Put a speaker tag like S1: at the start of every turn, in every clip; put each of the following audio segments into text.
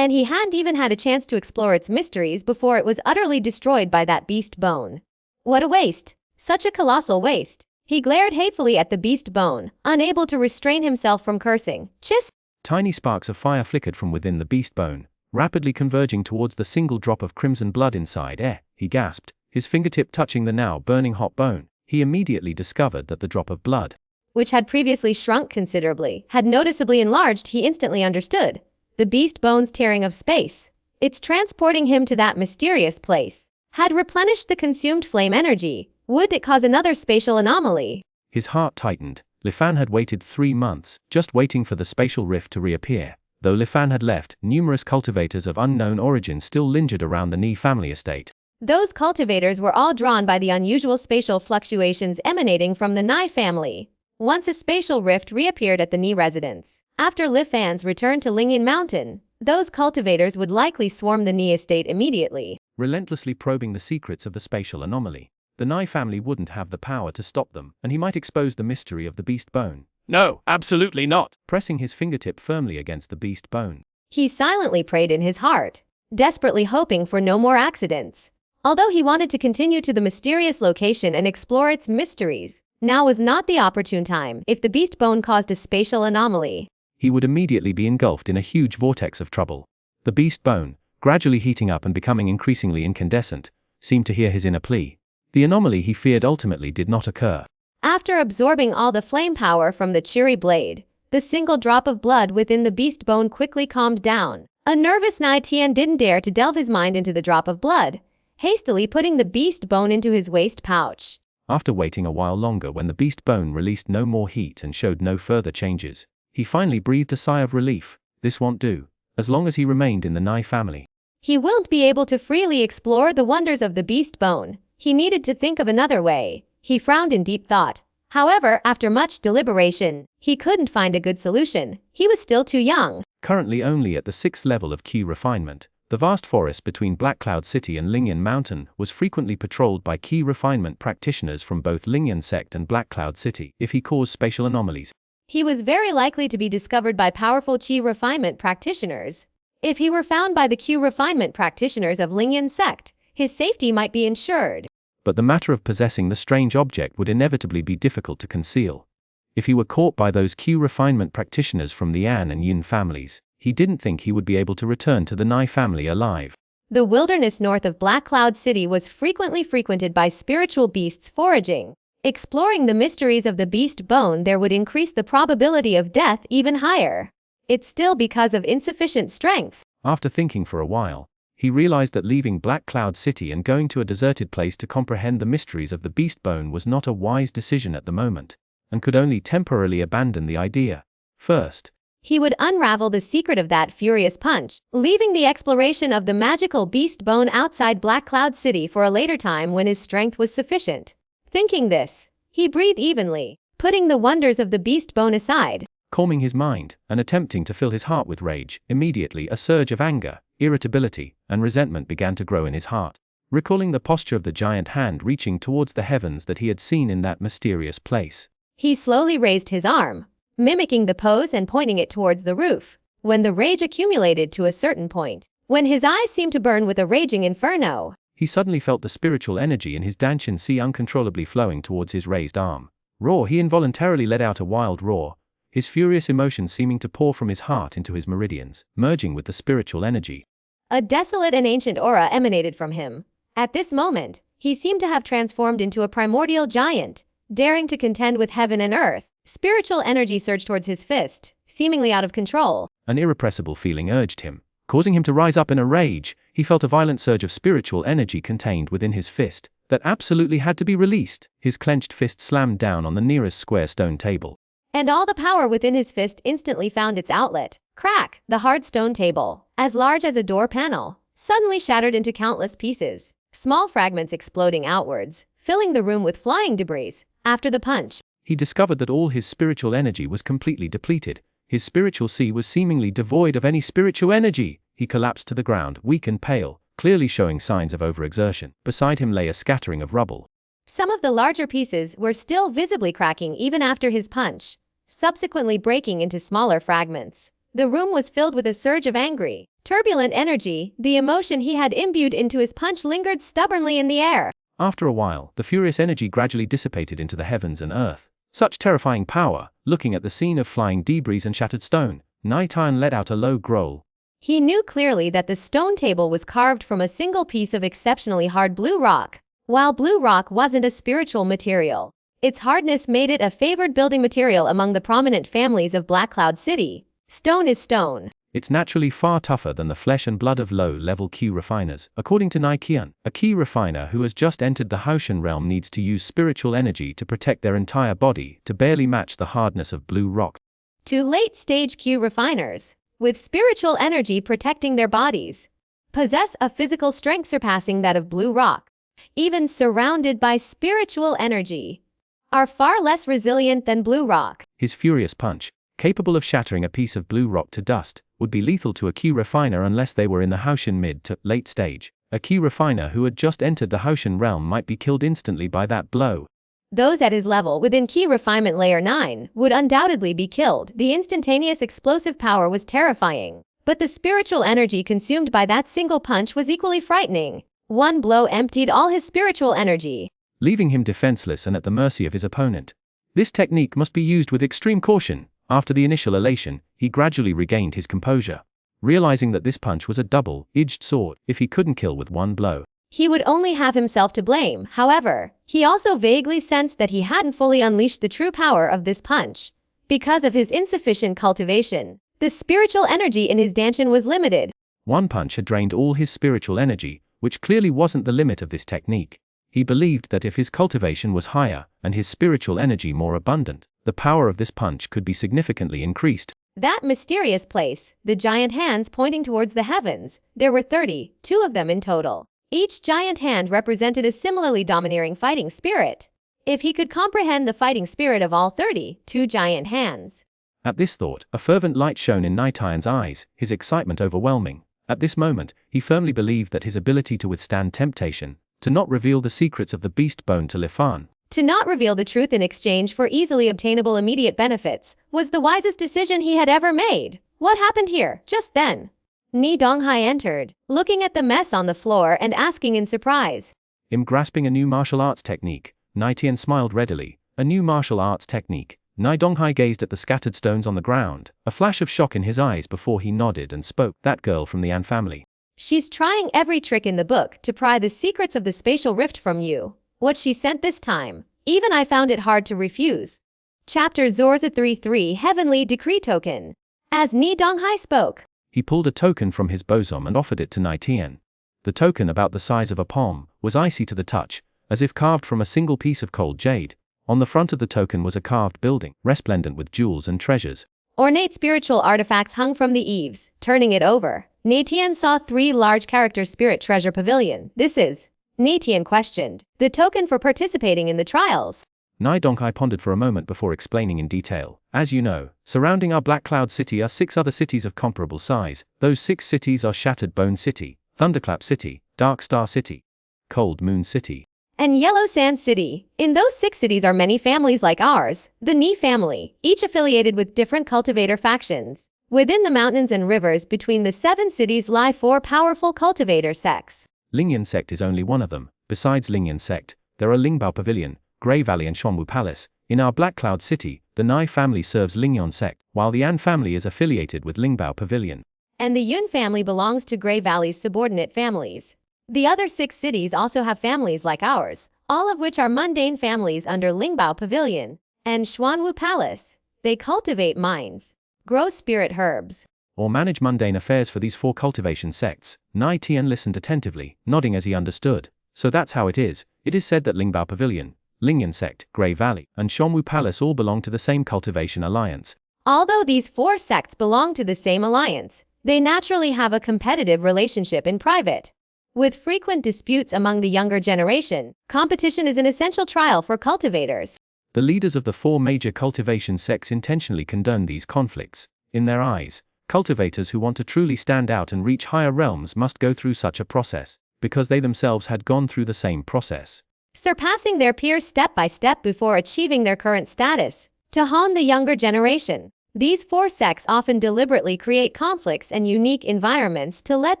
S1: and he hadn't even had a chance to explore its mysteries before it was utterly destroyed by that beast bone. What a waste! Such a colossal waste! He glared hatefully at the beast bone, unable to restrain himself from cursing. Chiss!
S2: Tiny sparks of fire flickered from within the beast bone, rapidly converging towards the single drop of crimson blood inside. He gasped, his fingertip touching the now burning hot bone. He immediately discovered that the drop of blood,
S1: which had previously shrunk considerably, had noticeably enlarged. He instantly understood. The beast bone's tearing of space, its transporting him to that mysterious place, had replenished the consumed flame energy. Would it cause another spatial anomaly?
S2: His heart tightened. Lifan had waited 3 months, just waiting for the spatial rift to reappear. Though Lifan had left, numerous cultivators of unknown origin still lingered around the Nie family estate.
S1: Those cultivators were all drawn by the unusual spatial fluctuations emanating from the Nie family. Once a spatial rift reappeared at the Nie residence, after Lifan's return to Lingyan Mountain, those cultivators would likely swarm the Nie estate immediately,
S2: relentlessly probing the secrets of the spatial anomaly. The Nie family wouldn't have the power to stop them, and he might expose the mystery of the beast bone.
S3: No, absolutely not.
S2: Pressing his fingertip firmly against the beast bone,
S1: he silently prayed in his heart, desperately hoping for no more accidents. Although he wanted to continue to the mysterious location and explore its mysteries, now was not the opportune time. If the beast bone caused a spatial anomaly,
S2: he would immediately be engulfed in a huge vortex of trouble. The beast bone, gradually heating up and becoming increasingly incandescent, seemed to hear his inner plea. The anomaly he feared ultimately did not occur.
S1: After absorbing all the flame power from the cheery blade, the single drop of blood within the beast bone quickly calmed down. A nervous Nie Tian didn't dare to delve his mind into the drop of blood, hastily putting the beast bone into his waist pouch.
S2: After waiting a while longer, when the beast bone released no more heat and showed no further changes, he finally breathed a sigh of relief. This won't do, as long as he remained in the Nie family.
S1: He won't be able to freely explore the wonders of the beast bone. He needed to think of another way. He frowned in deep thought. However, after much deliberation, he couldn't find a good solution. He was still too young.
S2: Currently only at the 6th level of Q refinement, the vast forest between Black Cloud City and Lingyan Mountain was frequently patrolled by key refinement practitioners from both Lingyan Sect and Black Cloud City. If he caused spatial anomalies,
S1: he was very likely to be discovered by powerful Qi refinement practitioners. If he were found by the Q refinement practitioners of Lingyan Sect, his safety might be ensured.
S2: But the matter of possessing the strange object would inevitably be difficult to conceal. If he were caught by those Q refinement practitioners from the An and Yun families, he didn't think he would be able to return to the Nie family alive.
S1: The wilderness north of Black Cloud City was frequently frequented by spiritual beasts foraging. Exploring the mysteries of the beast bone there would increase the probability of death even higher. It's still because of insufficient strength.
S2: After thinking for a while, he realized that leaving Black Cloud City and going to a deserted place to comprehend the mysteries of the beast bone was not a wise decision at the moment, and could only temporarily abandon the idea. First,
S1: he would unravel the secret of that furious punch, leaving the exploration of the magical beast bone outside Black Cloud City for a later time when his strength was sufficient. Thinking this, he breathed evenly, putting the wonders of the beast bone aside.
S2: Calming his mind, and attempting to fill his heart with rage, immediately a surge of anger, irritability, and resentment began to grow in his heart. Recalling the posture of the giant hand reaching towards the heavens that he had seen in that mysterious place,
S1: he slowly raised his arm, mimicking the pose and pointing it towards the roof. When the rage accumulated to a certain point, when his eyes seemed to burn with a raging inferno,
S2: he suddenly felt the spiritual energy in his Danshan Si uncontrollably flowing towards his raised arm. Roar! He involuntarily let out a wild roar, his furious emotion seeming to pour from his heart into his meridians, merging with the spiritual energy.
S1: A desolate and ancient aura emanated from him. At this moment, he seemed to have transformed into a primordial giant, daring to contend with heaven and earth. Spiritual energy surged towards his fist, seemingly out of control.
S2: An irrepressible feeling urged him, causing him to rise up in a rage. He felt a violent surge of spiritual energy contained within his fist that absolutely had to be released. His clenched fist slammed down on the nearest square stone table,
S1: and all the power within his fist instantly found its outlet. Crack! The hard stone table, as large as a door panel, suddenly shattered into countless pieces, small fragments exploding outwards, filling the room with flying debris. After the punch,
S2: he discovered that all his spiritual energy was completely depleted. His spiritual sea was seemingly devoid of any spiritual energy. He collapsed to the ground, weak and pale, clearly showing signs of overexertion. Beside him lay a scattering of rubble.
S1: Some of the larger pieces were still visibly cracking even after his punch, subsequently breaking into smaller fragments. The room was filled with a surge of angry, turbulent energy, the emotion he had imbued into his punch lingered stubbornly in the air.
S2: After a while, the furious energy gradually dissipated into the heavens and earth. Such terrifying power! Looking at the scene of flying debris and shattered stone, Nie Tian let out a low growl.
S1: He knew clearly that the stone table was carved from a single piece of exceptionally hard blue rock. While blue rock wasn't a spiritual material, its hardness made it a favored building material among the prominent families of Black Cloud City. Stone is stone.
S2: It's naturally far tougher than the flesh and blood of low-level key refiners. According to Nie Tian, a key refiner who has just entered the Xuanhuan realm needs to use spiritual energy to protect their entire body to barely match the hardness of blue rock.
S1: To late-stage key refiners, with spiritual energy protecting their bodies, possess a physical strength surpassing that of blue rock, even surrounded by spiritual energy, are far less resilient than blue rock.
S2: His furious punch, capable of shattering a piece of blue rock to dust, would be lethal to a key refiner unless they were in the Xuanhuan mid to late stage. A key refiner who had just entered the Xuanhuan realm might be killed instantly by that blow.
S1: Those at his level within key refinement layer 9 would undoubtedly be killed. The instantaneous explosive power was terrifying, but the spiritual energy consumed by that single punch was equally frightening. One blow emptied all his spiritual energy,
S2: leaving him defenseless and at the mercy of his opponent. This technique must be used with extreme caution. After the initial elation, he gradually regained his composure, realizing that this punch was a double-edged sword. If he couldn't kill with one blow,
S1: he would only have himself to blame. However, he also vaguely sensed that he hadn't fully unleashed the true power of this punch. Because of his insufficient cultivation, the spiritual energy in his danshan was limited.
S2: One punch had drained all his spiritual energy, which clearly wasn't the limit of this technique. He believed that if his cultivation was higher and his spiritual energy more abundant, the power of this punch could be significantly increased.
S1: That mysterious place, the giant hands pointing towards the heavens, there were 32 of them in total. Each giant hand represented a similarly domineering fighting spirit. If he could comprehend the fighting spirit of all 32 giant hands.
S2: At this thought, a fervent light shone in Nie Tian's eyes, his excitement overwhelming. At this moment, he firmly believed that his ability to withstand temptation, to not reveal the secrets of the beast bone to Li Fan,
S1: to not reveal the truth in exchange for easily obtainable immediate benefits, was the wisest decision he had ever made. What happened here, just then? Nie Donghai entered, looking at the mess on the floor and asking in surprise.
S2: Him grasping a new martial arts technique, Nie Tian smiled readily. A new martial arts technique. Nie Donghai gazed at the scattered stones on the ground, a flash of shock in his eyes before he nodded and spoke. That girl from the An family.
S1: She's trying every trick in the book to pry the secrets of the spatial rift from you. What she sent this time, even I found it hard to refuse. Chapter Zorza 3-3 Heavenly Decree Token. As Nie Donghai spoke,
S2: he pulled a token from his bosom and offered it to Nie Tian. The token, about the size of a palm, was icy to the touch, as if carved from a single piece of cold jade. On the front of the token was a carved building, resplendent with jewels and treasures.
S1: Ornate spiritual artifacts hung from the eaves. Turning it over, Nie Tian saw 3 large character spirit treasure pavilion. This is, Nie Tian questioned, the token for participating in the trials.
S2: Nie Donghai pondered for a moment before explaining in detail. As you know, surrounding our Black Cloud City are 6 other cities of comparable size. Those 6 cities are Shattered Bone City, Thunderclap City, Dark Star City, Cold Moon City,
S1: and Yellow Sand City. In those 6 cities are many families like ours, the Nie family, each affiliated with different cultivator factions. Within the mountains and rivers between the 7 cities lie 4 powerful cultivator sects.
S2: Lingyan sect is only one of them. Besides Lingyan sect, there are Lingbao Pavilion, Grey Valley and Xuanhuan Palace. In our Black Cloud City, the Nie family serves Lingyan sect, while the An family is affiliated with Lingbao Pavilion.
S1: And the Yun family belongs to Grey Valley's subordinate families. The other 6 cities also have families like ours, all of which are mundane families under Lingbao Pavilion and Xuanhuan Palace. They cultivate mines, grow spirit herbs,
S2: or manage mundane affairs for these 4 cultivation sects. Nie Tian listened attentively, nodding as he understood. So that's how it is. It is said that Lingbao Pavilion, Lingyan sect, Grey Valley, and Xuanhuan Palace all belong to the same cultivation alliance.
S1: Although these 4 sects belong to the same alliance, they naturally have a competitive relationship in private. With frequent disputes among the younger generation, competition is an essential trial for cultivators.
S2: The leaders of the 4 major cultivation sects intentionally condone these conflicts. In their eyes, cultivators who want to truly stand out and reach higher realms must go through such a process, because they themselves had gone through the same process,
S1: surpassing their peers step by step before achieving their current status. To hone the younger generation, These four sects often deliberately create conflicts and unique environments to let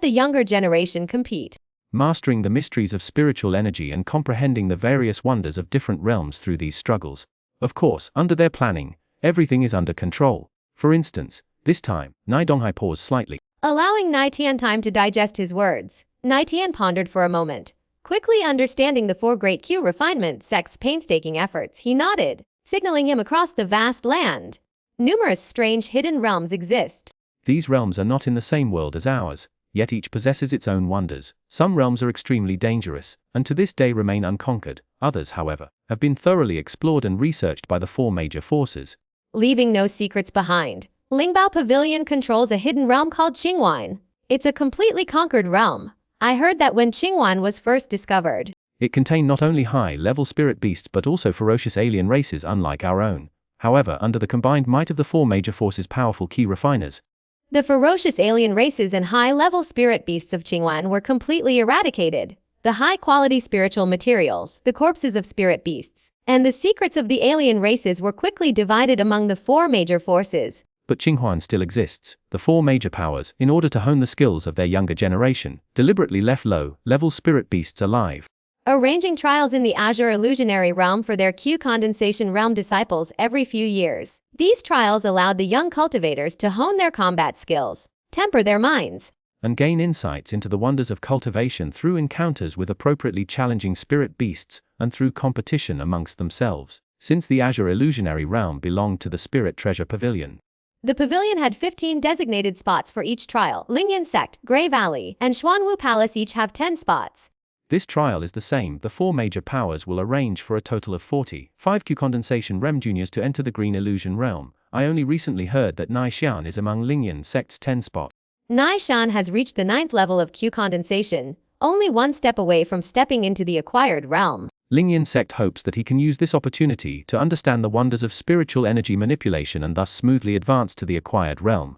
S1: the younger generation compete.
S2: Mastering the mysteries of spiritual energy and comprehending the various wonders of different realms through these struggles. Of course, under their planning, everything is under control. For instance, this time, Nie paused slightly.
S1: Allowing Nie Tian time to digest his words, Nie Tian pondered for a moment. Quickly understanding the four great Q refinement sects' painstaking efforts, he nodded, signaling him across the vast land. Numerous strange hidden realms exist.
S2: These realms are not in the same world as ours, yet each possesses its own wonders. Some realms are extremely dangerous, and to this day remain unconquered. Others, however, have been thoroughly explored and researched by the four major forces.
S1: Leaving no secrets behind, Lingbao Pavilion controls a hidden realm called Xuanhuan. It's a completely conquered realm. I heard that when Xuanhuan was first discovered,
S2: it contained not only high-level spirit beasts but also ferocious alien races unlike our own. However, under the combined might of the four major forces' powerful key refiners,
S1: the ferocious alien races and high-level spirit beasts of Xuanhuan were completely eradicated. The high-quality spiritual materials, the corpses of spirit beasts, and the secrets of the alien races were quickly divided among the four major forces.
S2: But Xuanhuan still exists. The four major powers, in order to hone the skills of their younger generation, deliberately left low-level spirit beasts alive,
S1: arranging trials in the Azure Illusionary Realm for their Q Condensation Realm disciples every few years. These trials allowed the young cultivators to hone their combat skills, temper their minds,
S2: and gain insights into the wonders of cultivation through encounters with appropriately challenging spirit beasts and through competition amongst themselves. Since the Azure Illusionary Realm belonged to the Spirit Treasure Pavilion,
S1: the pavilion had 15 designated spots for each trial. Lingyan Sect, Grey Valley, and Xuanwu Palace each have 10 spots.
S2: This trial is the same. The four major powers will arrange for a total of 45 Q Condensation Realm Juniors to enter the Green Illusion Realm. I only recently heard that Nie Tian is among Lingyan Sect's 10 spot.
S1: Nie Tian has reached the 9th level of Q Condensation, only one step away from stepping into the acquired realm.
S2: Lingyan Sect hopes that he can use this opportunity to understand the wonders of spiritual energy manipulation and thus smoothly advance to the acquired realm.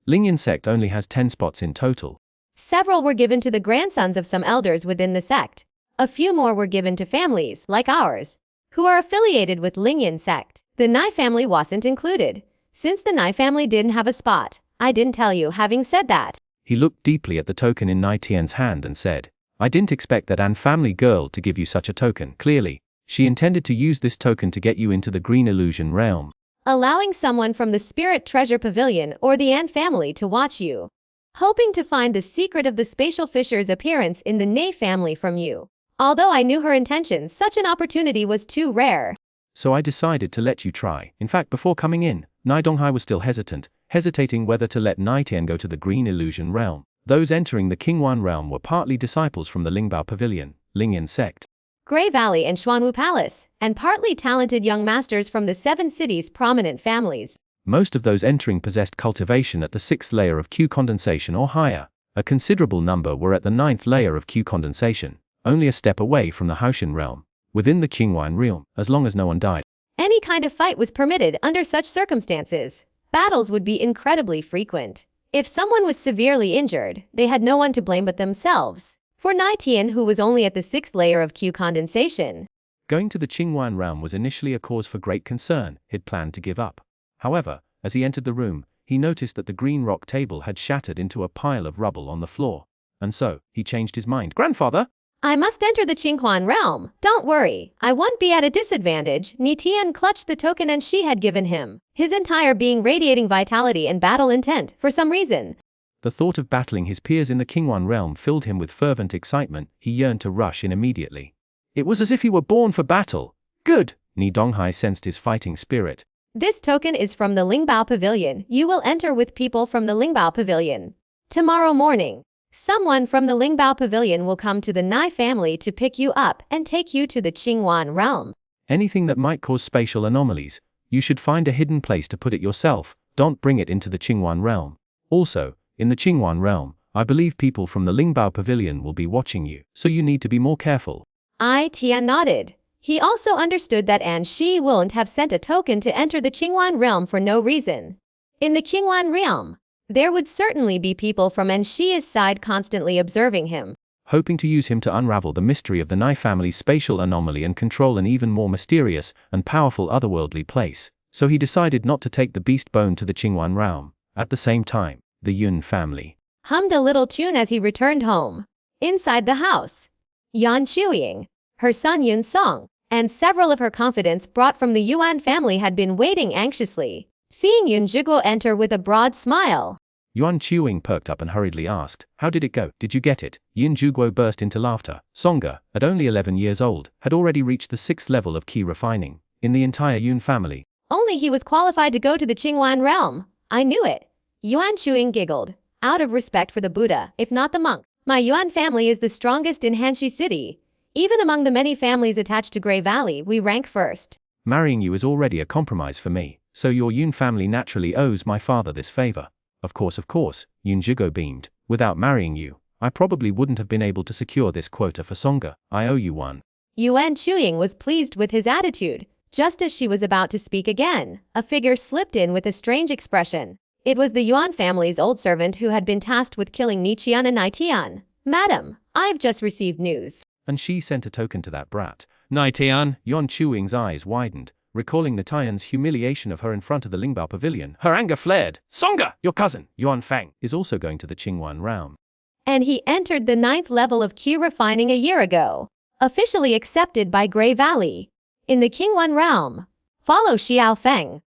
S2: Lingyan Sect only has 10 spots in total.
S1: Several were given to the grandsons of some elders within the sect. A few more were given to families, like ours, who are affiliated with Lingyan Sect. The Nie family wasn't included. Since the Nie family didn't have a spot, I didn't tell you. Having said that,
S2: he looked deeply at the token in Nie Tian's hand and said, I didn't expect that An family girl to give you such a token. Clearly, she intended to use this token to get you into the Green Illusion Realm,
S1: allowing someone from the Spirit Treasure Pavilion or the An family to watch you, hoping to find the secret of the spatial fisher's appearance in the Nie family from you. Although I knew her intentions, such an opportunity was too rare.
S2: So I decided to let you try. In fact, before coming in, Nie Donghai was still hesitating whether to let Nie Tian go to the Green Illusion Realm. Those entering the Qingwan realm were partly disciples from the Lingbao Pavilion, Lingyan Sect,
S1: Grey Valley and Xuanwu Palace, and partly talented young masters from the 7 cities' prominent families.
S2: Most of those entering possessed cultivation at the 6th layer of Q Condensation or higher. A considerable number were at the 9th layer of Q Condensation, only a step away from the Haoshan realm, within the Qingwan realm, as long as no one died.
S1: Any kind of fight was permitted under such circumstances. Battles would be incredibly frequent. If someone was severely injured, they had no one to blame but themselves. For Nie Tian, who was only at the 6th layer of Q Condensation,
S2: going to the Qingwan realm was initially a cause for great concern. He'd planned to give up. However, as he entered the room, he noticed that the green rock table had shattered into a pile of rubble on the floor. And so, he changed his mind. Grandfather,
S1: I must enter the Qinghuan realm. Don't worry, I won't be at a disadvantage. Nie Tian clutched the token and she had given him, his entire being radiating vitality and battle intent. For some reason,
S2: the thought of battling his peers in the Qingwan realm filled him with fervent excitement. He yearned to rush in immediately. It was as if he were born for battle. Good! Nie Donghai sensed his fighting spirit.
S1: This token is from the Lingbao Pavilion. You will enter with people from the Lingbao Pavilion. Tomorrow morning, someone from the Lingbao Pavilion will come to the Nie family to pick you up and take you to the Qingwan realm.
S2: Anything that might cause spatial anomalies, you should find a hidden place to put it yourself. Don't bring it into the Qingwan realm. Also, in the Qingwan realm, I believe people from the Lingbao Pavilion will be watching you, so you need to be more careful.
S1: Nie Tian nodded. He also understood that An Shi wouldn't have sent a token to enter the Qingwan realm for no reason. In the Qingwan realm, there would certainly be people from An Shi's side constantly observing him,
S2: hoping to use him to unravel the mystery of the Nie family's spatial anomaly and control an even more mysterious and powerful otherworldly place. So he decided not to take the beast bone to the Xuanhuan realm. At the same time, the Yun family
S1: hummed a little tune as he returned home. Inside the house, Yan Shuiying, her son Yun Song, and several of her confidants brought from the Yuan family had been waiting anxiously, seeing Yun Zhiguo enter with a broad smile.
S2: Yuan Chuing perked up and hurriedly asked, "How did it go? Did you get it?" Yin Zhuguo burst into laughter. Songa, at only 11 years old, had already reached the 6th level of key refining in the entire Yun family.
S1: Only he was qualified to go to the Qingwan realm. I knew it. Yuan Chuing giggled. Out of respect for the Buddha, if not the monk, my Yuan family is the strongest in Hanxi City. Even among the many families attached to Grey Valley, we rank first.
S2: Marrying you is already a compromise for me, so your Yun family naturally owes my father this favor. Of course, Yun Zhigo beamed. Without marrying you, I probably wouldn't have been able to secure this quota for Songa. I owe you one.
S1: Yuan Chuing was pleased with his attitude. Just as she was about to speak again, a figure slipped in with a strange expression. It was the Yuan family's old servant who had been tasked with killing Nie Tian and Nie Tian. Madam, I've just received news.
S2: And she sent a token to that brat.
S3: Nie Tian.
S2: Yuan Chuing's eyes widened, recalling Nie Tian's humiliation of her in front of the Lingbao pavilion.
S3: Her anger flared. Songa, your cousin, Yuan Feng,
S2: is also going to the Qingwan realm.
S1: And he entered the 9th level of Q refining a year ago. Officially accepted by Grey Valley. In the Qingwan realm. Follow Xiao Feng.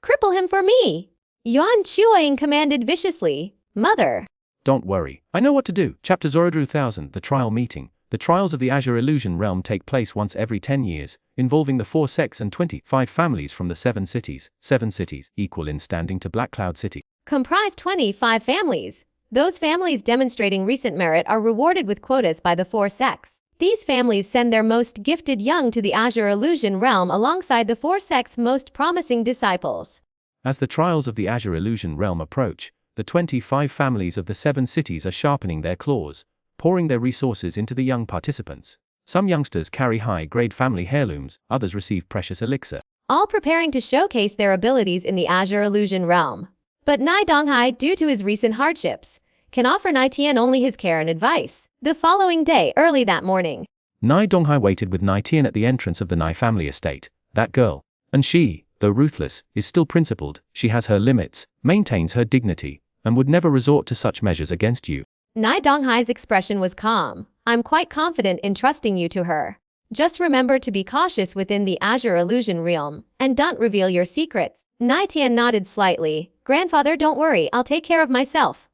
S1: Cripple him for me. Yuan Chuing commanded viciously. Mother.
S2: Don't worry. I know what to do. Chapter 01000, the trial meeting. The trials of the Azure Illusion realm take place once every 10 years, involving the 4 sects and 25 families from the 7 cities. 7 cities, equal in standing to Black Cloud City.
S1: Comprise 25 families. Those families demonstrating recent merit are rewarded with quotas by the 4 sects. These families send their most gifted young to the Azure Illusion realm alongside the 4 sects' most promising disciples.
S2: As the trials of the Azure Illusion realm approach, the 25 families of the 7 cities are sharpening their claws, pouring their resources into the young participants. Some youngsters carry high-grade family heirlooms, others receive precious elixir.
S1: All preparing to showcase their abilities in the Azure Illusion realm. But Nie Donghai, due to his recent hardships, can offer Nie Tian only his care and advice. The following day, early that morning,
S2: Nie Donghai waited with Nie Tian at the entrance of the Nie family estate. That girl. And she, though ruthless, is still principled. She has her limits, maintains her dignity, and would never resort to such measures against you.
S1: Nie Donghai's expression was calm. I'm quite confident in trusting you to her. Just remember to be cautious within the Azure Illusion realm, and don't reveal your secrets. Nie Tian nodded slightly. Grandfather, don't worry, I'll take care of myself.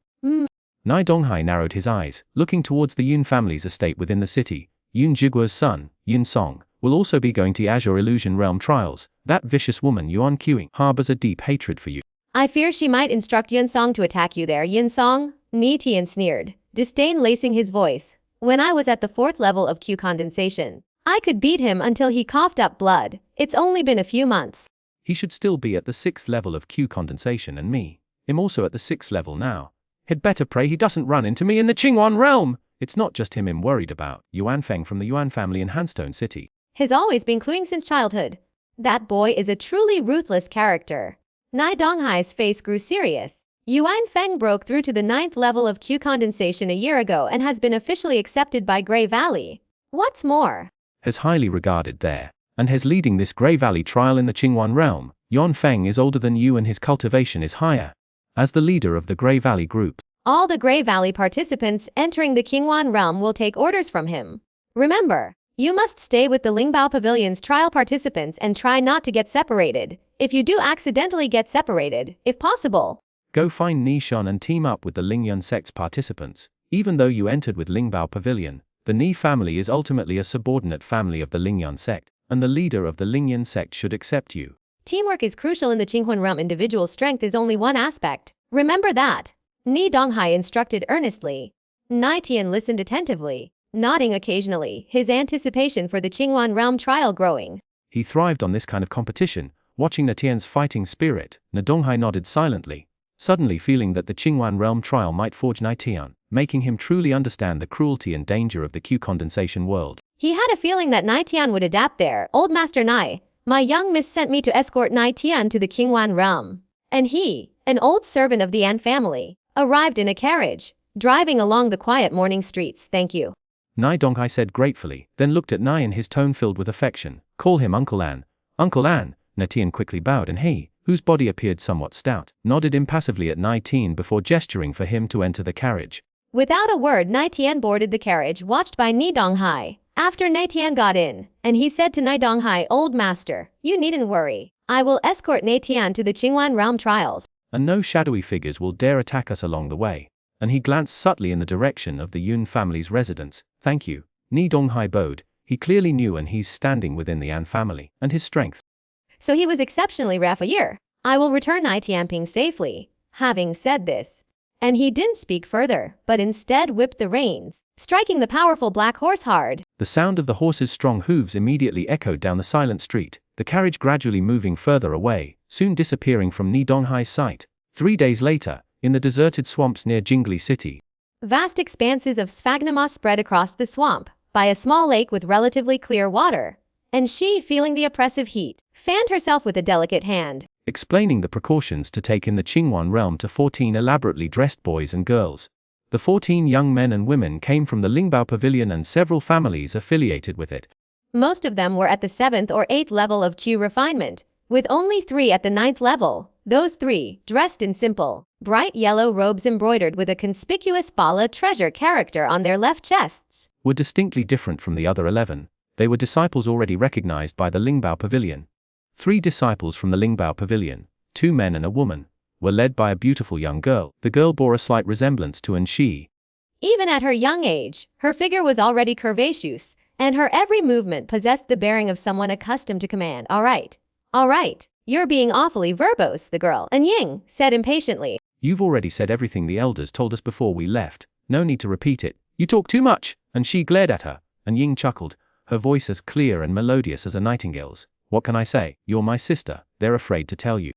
S2: Nie Donghai narrowed his eyes, looking towards the Yun family's estate within the city. Yun Zhiguo's son, Yun Song, will also be going to the Azure Illusion realm trials. That vicious woman Yuan Quing harbors a deep hatred for you.
S1: I fear she might instruct Yun Song to attack you there. Yun Song? Nie Tian sneered, disdain lacing his voice. When I was at the 4th level of Q condensation, I could beat him until he coughed up blood. It's only been a few months.
S2: He should still be at the 6th level of Q condensation, and me. I'm also at the 6th level now. He'd better pray he doesn't run into me in the Qingwan realm. It's not just him I'm worried about. Yuan Feng from the Yuan family in Hanstone City
S1: has always been cluing since childhood. That boy is a truly ruthless character. Nie Donghai's face grew serious. Yuan Feng broke through to the 9th level of Q condensation a year ago and has been officially accepted by Grey Valley. What's more,
S2: is highly regarded there, and is leading this Grey Valley trial in the Qingwan realm. Yuan Feng is older than you and his cultivation is higher. As the leader of the Grey Valley group,
S1: all the Grey Valley participants entering the Qingwan realm will take orders from him. Remember, you must stay with the Lingbao Pavilion's trial participants and try not to get separated. If you do accidentally get separated, if possible,
S2: go find Nishan and team up with the Lingyun sect's participants. Even though you entered with Lingbao Pavilion, the Ni family is ultimately a subordinate family of the Lingyun sect, and the leader of the Lingyun sect should accept you.
S1: Teamwork is crucial in the Qinghuan realm. Individual strength is only one aspect. Remember that. Nie Donghai instructed earnestly. Nie Tian listened attentively, nodding occasionally, his anticipation for the Qinghuan realm trial growing.
S2: He thrived on this kind of competition, watching Nie Tian's fighting spirit. Nie Donghai nodded silently, suddenly feeling that the Qinghuan realm trial might forge Nie Tian, making him truly understand the cruelty and danger of the Q condensation world.
S1: He had a feeling that Nie Tian would adapt there. Old Master Nie, my young miss sent me to escort Nie Tian to the Qinghuan realm. And he, an old servant of the An family, arrived in a carriage, driving along the quiet morning streets. Thank you,
S2: Nie Donghai said gratefully, then looked at Nie in his tone filled with affection. Call him Uncle An. Uncle An, Nie Tian quickly bowed and he, whose body appeared somewhat stout, nodded impassively at Nie Tian before gesturing for him to enter the carriage.
S1: Without a word, Nie Tian boarded the carriage watched by Nie Donghai. After Nie Tian got in, and he said to Nie Donghai, "Old master, you needn't worry. I will escort Nie Tian to the Xuanhuan realm trials,
S2: and no shadowy figures will dare attack us along the way." And he glanced subtly in the direction of the Yun family's residence. "Thank you." Nie Donghai bowed. He clearly knew and he's standing within the An family, and his strength.
S1: So he was exceptionally raffinier. "I will return Nie Tianping safely." Having said this, and he didn't speak further, but instead whipped the reins, striking the powerful black horse hard.
S2: The sound of the horse's strong hooves immediately echoed down the silent street, the carriage gradually moving further away, soon disappearing from Nie Donghai's sight. 3 days later, in the deserted swamps near Jingli City,
S1: vast expanses of sphagnum moss spread across the swamp, by a small lake with relatively clear water, and she, feeling the oppressive heat, fanned herself with a delicate hand,
S2: explaining the precautions to take in the Xuanhuan realm to 14 elaborately dressed boys and girls. The 14 young men and women came from the Lingbao Pavilion and several families affiliated with it.
S1: Most of them were at the 7th or 8th level of Q refinement, with only 3 at the 9th level. Those 3, dressed in simple, bright yellow robes embroidered with a conspicuous Bala treasure character on their left chests,
S2: were distinctly different from the other 11. They were disciples already recognized by the Lingbao Pavilion. 3 disciples from the Lingbao Pavilion, 2 men and a woman, were led by a beautiful young girl. The girl bore a slight resemblance to Anshi.
S1: Even at her young age, her figure was already curvaceous, and her every movement possessed the bearing of someone accustomed to command. All right, you're being awfully verbose," the girl, An Ying, said impatiently.
S2: "You've already said everything the elders told us before we left. No need to repeat it. You talk too much." And she glared at her. An Ying chuckled, her voice as clear and melodious as a nightingale's. "What can I say? You're my sister. They're afraid to tell you."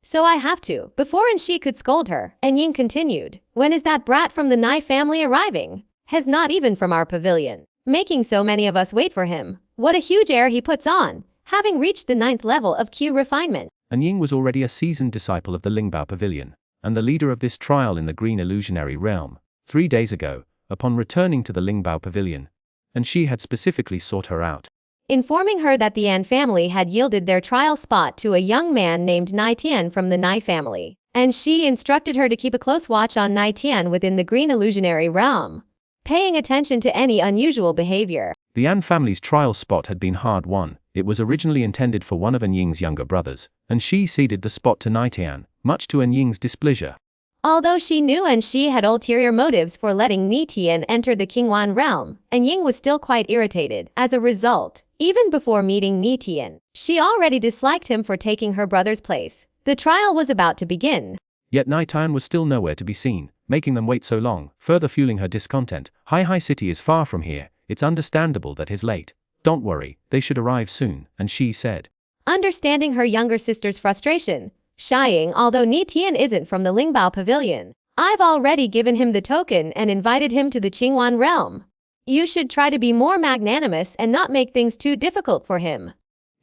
S1: "So I have to." Before Anshi could scold her, An Ying continued, "When is that brat from the Nie family arriving? Has not even from our pavilion, making so many of us wait for him. What a huge air he puts on, having reached the 9th level of Q refinement."
S2: An Ying was already a seasoned disciple of the Lingbao Pavilion, and the leader of this trial in the Green Illusionary Realm. 3 days ago, upon returning to the Lingbao Pavilion, and she had specifically sought her out,
S1: informing her that the An family had yielded their trial spot to a young man named Nie Tian from the Nie family, and she instructed her to keep a close watch on Nie Tian within the Green Illusionary Realm, paying attention to any unusual behavior.
S2: The An family's trial spot had been hard won. It was originally intended for one of An Ying's younger brothers, and she ceded the spot to Nie Tian, much to An Ying's displeasure.
S1: Although she knew and she had ulterior motives for letting Nie Tian enter the Xuanhuan realm, An Ying was still quite irritated. As a result, even before meeting Nie Tian, she already disliked him for taking her brother's place. The trial was about to begin.
S2: Yet Nie Tian was still nowhere to be seen, making them wait so long, further fueling her discontent. Hai City is far from here. It's understandable that he's late. Don't worry, they should arrive soon, and she said.
S1: Understanding her younger sister's frustration, shying, although Nie Tian isn't from the Lingbao Pavilion, I've already given him the token and invited him to the Xuanhuan realm. You should try to be more magnanimous and not make things too difficult for him.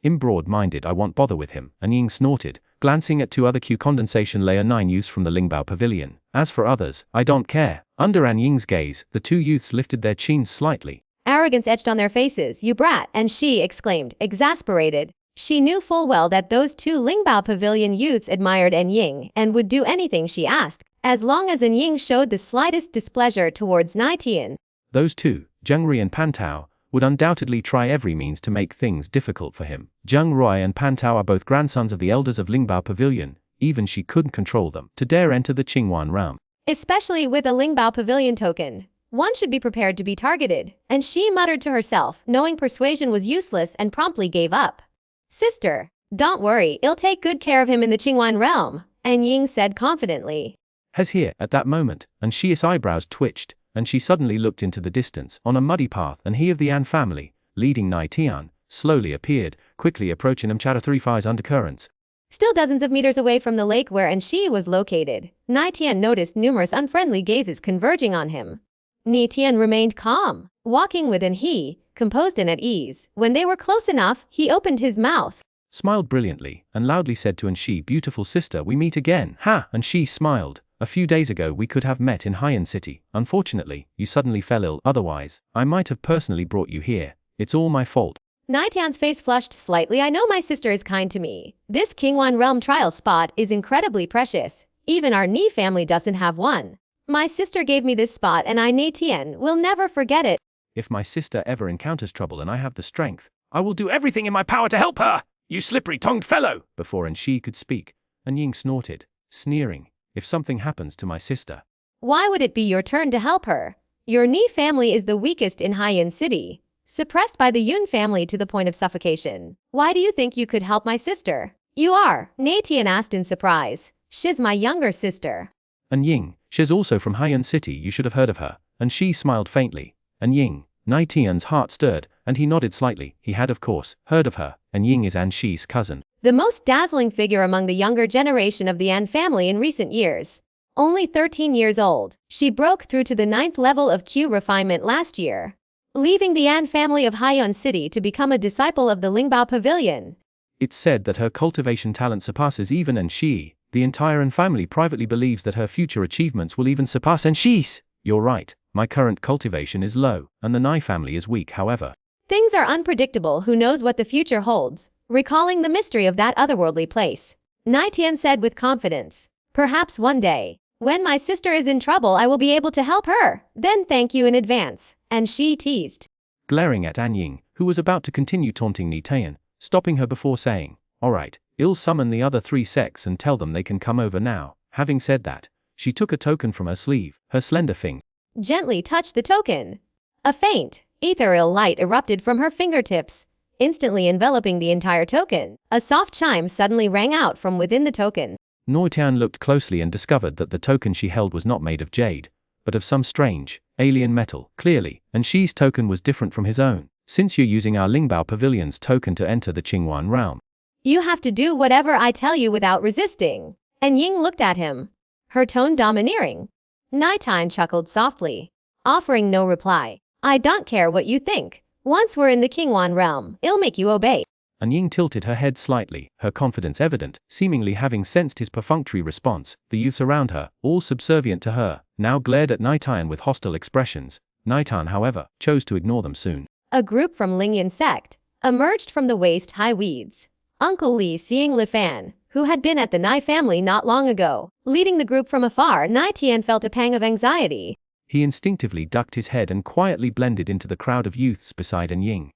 S2: "I'm broad-minded, I won't bother with him," An Ying snorted, glancing at 2 other Q condensation layer 9 youths from the Lingbao Pavilion. "As for others, I don't care." Under An Ying's gaze, the 2 youths lifted their chins slightly.
S1: Arrogance etched on their faces. "You brat," and she exclaimed, exasperated. She knew full well that those 2 Lingbao Pavilion youths admired An Ying and would do anything she asked, as long as An Ying showed the slightest displeasure towards Nie Tian.
S2: Those 2, Zheng Rui and Pan Tao, would undoubtedly try every means to make things difficult for him. Zheng Rui and Pan Tao are both grandsons of the elders of Lingbao Pavilion. Even she couldn't control them to dare enter the Xuanhuan realm.
S1: Especially with a Lingbao Pavilion token, one should be prepared to be targeted, and she muttered to herself, knowing persuasion was useless, and promptly gave up. "Sister, don't worry, I'll take good care of him in the Xuanhuan realm," An Ying said confidently.
S2: "Has here," at that moment, and Shi's eyebrows twitched, and she suddenly looked into the distance, on a muddy path, and he of the An family, leading Nie Tian, slowly appeared, quickly approaching Mchata-35's undercurrents.
S1: Still dozens of meters away from the lake where Anshi was located, Nie Tian noticed numerous unfriendly gazes converging on him. Nie Tian remained calm, walking with Anhi, composed and at ease. When they were close enough, he opened his mouth,
S2: smiled brilliantly, and loudly said to Anshi, "Beautiful sister, we meet again." "Ha!" And she smiled. "A few days ago we could have met in Haiyan City. Unfortunately, you suddenly fell ill, otherwise, I might have personally brought you here. It's all my fault."
S1: Nie Tian's face flushed slightly. I know my sister is kind to me. This Xuanhuan realm trial spot is incredibly precious. Even our Nie family doesn't have one. My sister gave me this spot and I, Nie Tian, will never forget it.
S2: If my sister ever encounters trouble and I have the strength,
S3: I will do everything in my power to help her, you slippery-tongued fellow.
S2: before She could speak, Ying snorted, sneering, if something happens to my sister.
S1: Why would it be your turn to help her? Your Nie family is the weakest in Haiyan City, suppressed by the Yun family to the point of suffocation. Why do you think you could help my sister? You are, Nie Tian asked in surprise. She's my younger sister.
S2: Ying, she's also from Haiyan City, you should have heard of her. And she smiled faintly. Ying, Nie Tian's heart stirred, and he nodded slightly. He had of course heard of her, and Ying is Shi's cousin.
S1: The most dazzling figure among the younger generation of the An family in recent years. Only 13 years old, she broke through to the 9th level of Q refinement last year, leaving the An family of Haiyan City to become a disciple of the Lingbao Pavilion.
S2: It's said that her cultivation talent surpasses even Shi. The entire An family privately believes that her future achievements will even surpass Shi's. You're right, my current cultivation is low, and the Nie family is weak. However,
S1: things are unpredictable. Who knows what the future holds? Recalling the mystery of that otherworldly place, Nie Tian said with confidence, perhaps one day, when my sister is in trouble, I will be able to help her. Then thank you in advance. And she teased,
S2: glaring at Ying, who was about to continue taunting Nie Tian, stopping her before saying, all right, I'll summon the other 3 sects and tell them they can come over now. Having said that, she took a token from her sleeve, her slender finger
S1: gently touched the token. A faint, ethereal light erupted from her fingertips, instantly enveloping the entire token. A soft chime suddenly rang out from within the token.
S2: Nie Tian looked closely and discovered that the token she held was not made of jade, but of some strange, alien metal. Clearly, Shi's token was different from his own, since you're using our Lingbao Pavilion's token to enter the Xuanhuan realm.
S1: You have to do whatever I tell you without resisting. And Ying looked at him, her tone domineering. Nie Tian chuckled softly, offering no reply. I don't care what you think. Once we're in the Xuanhuan realm, I'll make you obey.
S2: Ying tilted her head slightly, her confidence evident, seemingly having sensed his perfunctory response. The youths around her, all subservient to her, now glared at Nie Tian with hostile expressions. Nie Tian, however, chose to ignore them soon.
S1: A group from Lingyan sect emerged from the waist-high weeds. Uncle Li, seeing Li Fan, who had been at the Nie family not long ago, leading the group from afar, Nie Tian felt a pang of anxiety.
S2: He instinctively ducked his head and quietly blended into the crowd of youths beside Ying.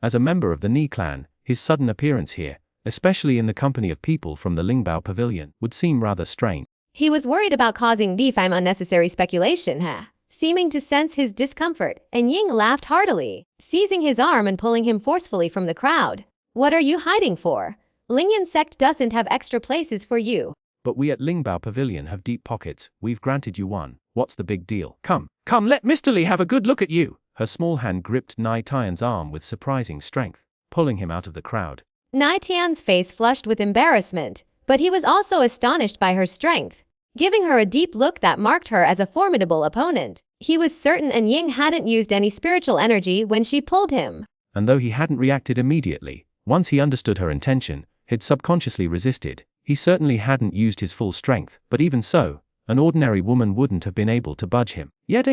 S2: As a member of the Nie clan, his sudden appearance here, especially in the company of people from the Lingbao Pavilion, would seem rather strange.
S1: He was worried about causing Li Fan unnecessary speculation, seeming to sense his discomfort, and Ying laughed heartily, seizing his arm and pulling him forcefully from the crowd. What are you hiding for? Lingyan sect doesn't have extra places for you.
S2: But we at Lingbao Pavilion have deep pockets. We've granted you one. What's the big deal? Come,
S3: let Mr. Li have a good look at you.
S2: Her small hand gripped Nie Tian's arm with surprising strength, pulling him out of the crowd.
S1: Nie Tian's face flushed with embarrassment, but he was also astonished by her strength, giving her a deep look that marked her as a formidable opponent. He was certain Ying hadn't used any spiritual energy when she pulled him.
S2: And though he hadn't reacted immediately, once he understood her intention, he'd subconsciously resisted. He certainly hadn't used his full strength, but even so, an ordinary woman wouldn't have been able to budge him. Yet.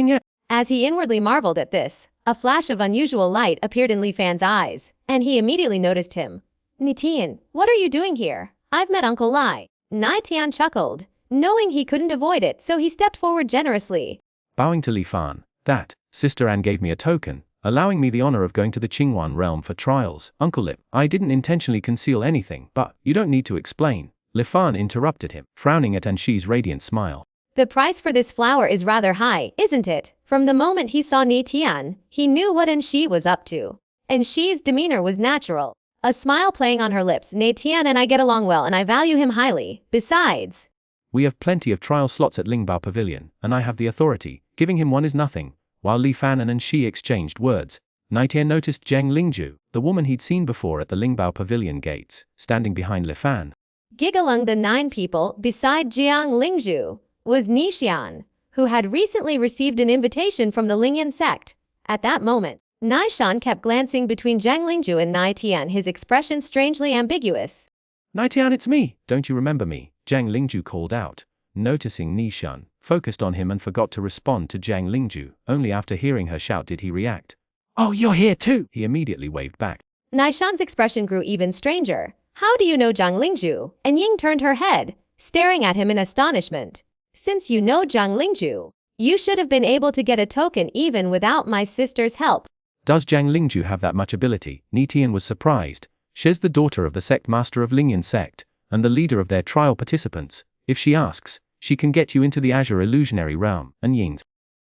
S1: As he inwardly marveled at this, a flash of unusual light appeared in Li Fan's eyes, and he immediately noticed him. Nie Tian, what are you doing here? I've met Uncle Li. Nie Tian chuckled, knowing he couldn't avoid it, so he stepped forward generously.
S2: Bowing to Li Fan, that, Sister Anne gave me a token, allowing me the honor of going to the Xuanhuan realm for trials. Uncle Lip, I didn't intentionally conceal anything, but you don't need to explain. Li Fan interrupted him, frowning at Shi's radiant smile.
S1: The price for this flower is rather high, isn't it? From the moment he saw Nie Tian, he knew what Shi was up to. Shi's demeanor was natural, a smile playing on her lips. Nie Tian and I get along well and I value him highly. Besides,
S2: we have plenty of trial slots at Lingbao Pavilion, and I have the authority. Giving him one is nothing. While Li Fan and Shi exchanged words, Nie Tian noticed Zhang Lingju, the woman he'd seen before at the Lingbao Pavilion gates, standing behind Li Fan.
S1: Giggling the 9 people beside Jiang Lingju was Nie Tian, who had recently received an invitation from the Lingyan sect. At that moment, Nie Tian kept glancing between Zhang Lingju and Nie Tian, his expression strangely ambiguous.
S2: Nie Tian, it's me. Don't you remember me? Zhang Lingju called out, noticing Nie Tian focused on him and forgot to respond to Zhang Lingju. Only after hearing her shout did he react.
S3: Oh, you're here too.
S2: He immediately waved back.
S1: Nishan's expression grew even stranger. How do you know Zhang Lingju? And Ying turned her head, staring at him in astonishment. Since you know Zhang Lingju, you should have been able to get a token even without my sister's help.
S2: Does Zhang Lingju have that much ability? Nie Tian was surprised. She's the daughter of the sect master of Lingyan sect, and the leader of their trial participants. If she asks, she can get you into the Azure illusionary realm, and Ying's.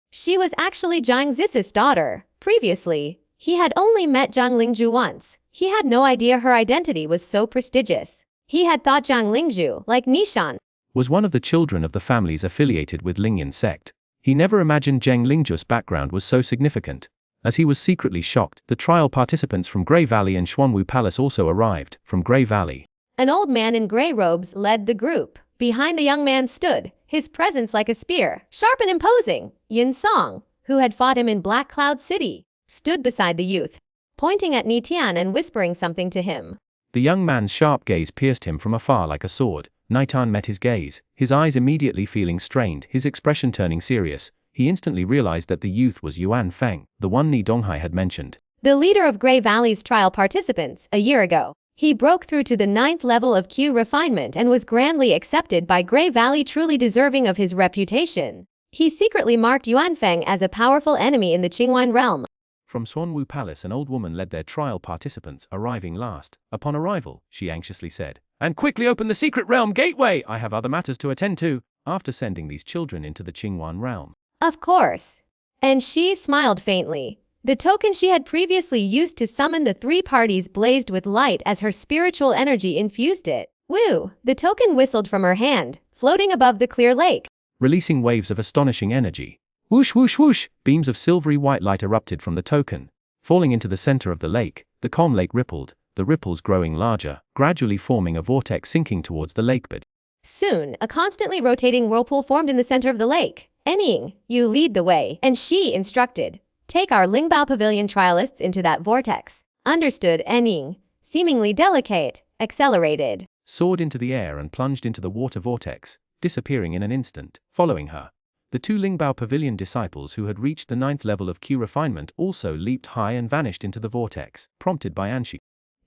S1: She was actually Zhang Zis's daughter. Previously, he had only met Zhang Lingju once. He had no idea her identity was so prestigious. He had thought Zhang Lingju, like Nishan,
S2: was one of the children of the families affiliated with Lingyan sect. He never imagined Zhang Lingju's background was so significant. As he was secretly shocked, the trial participants from Grey Valley and Xuanhuan Palace also arrived, from Grey Valley.
S1: An old man in grey robes led the group. Behind the young man stood, his presence like a spear, sharp and imposing. Yin Song, who had fought him in Black Cloud City, stood beside the youth, pointing at Nie Tian and whispering something to him.
S2: The young man's sharp gaze pierced him from afar like a sword. Nie Tian met his gaze, his eyes immediately feeling strained, his expression turning serious. He instantly realized that the youth was Yuan Feng, the one Ni Donghai had mentioned.
S1: The leader of Grey Valley's trial participants, a year ago. He broke through to the 9th level of Q refinement and was grandly accepted by Grey Valley, truly deserving of his reputation. He secretly marked Yuan Feng as a powerful enemy in the Qingwan realm.
S2: From Xuanhuan Palace, an old woman led their trial participants, arriving last. Upon arrival, she anxiously said,
S3: "And quickly open the secret realm gateway! I have other matters to attend to."
S2: After sending these children into the Qingwan realm.
S1: Of course. And she smiled faintly. The token she had previously used to summon the three parties blazed with light as her spiritual energy infused it. Woo! The token whistled from her hand, floating above the clear lake,
S2: releasing waves of astonishing energy. Whoosh whoosh whoosh! Beams of silvery white light erupted from the token. Falling into the center of the lake, the calm lake rippled, the ripples growing larger, gradually forming a vortex sinking towards the lakebed.
S1: Soon, a constantly rotating whirlpool formed in the center of the lake. Enning, you lead the way, and she instructed. Take our Lingbao Pavilion trialists into that vortex. Understood, Enning. Seemingly delicate, accelerated.
S2: Soared into the air and plunged into the water vortex, disappearing in an instant. Following her, the two Lingbao Pavilion disciples who had reached the 9th level of Q refinement also leaped high and vanished into the vortex, prompted by Anshi.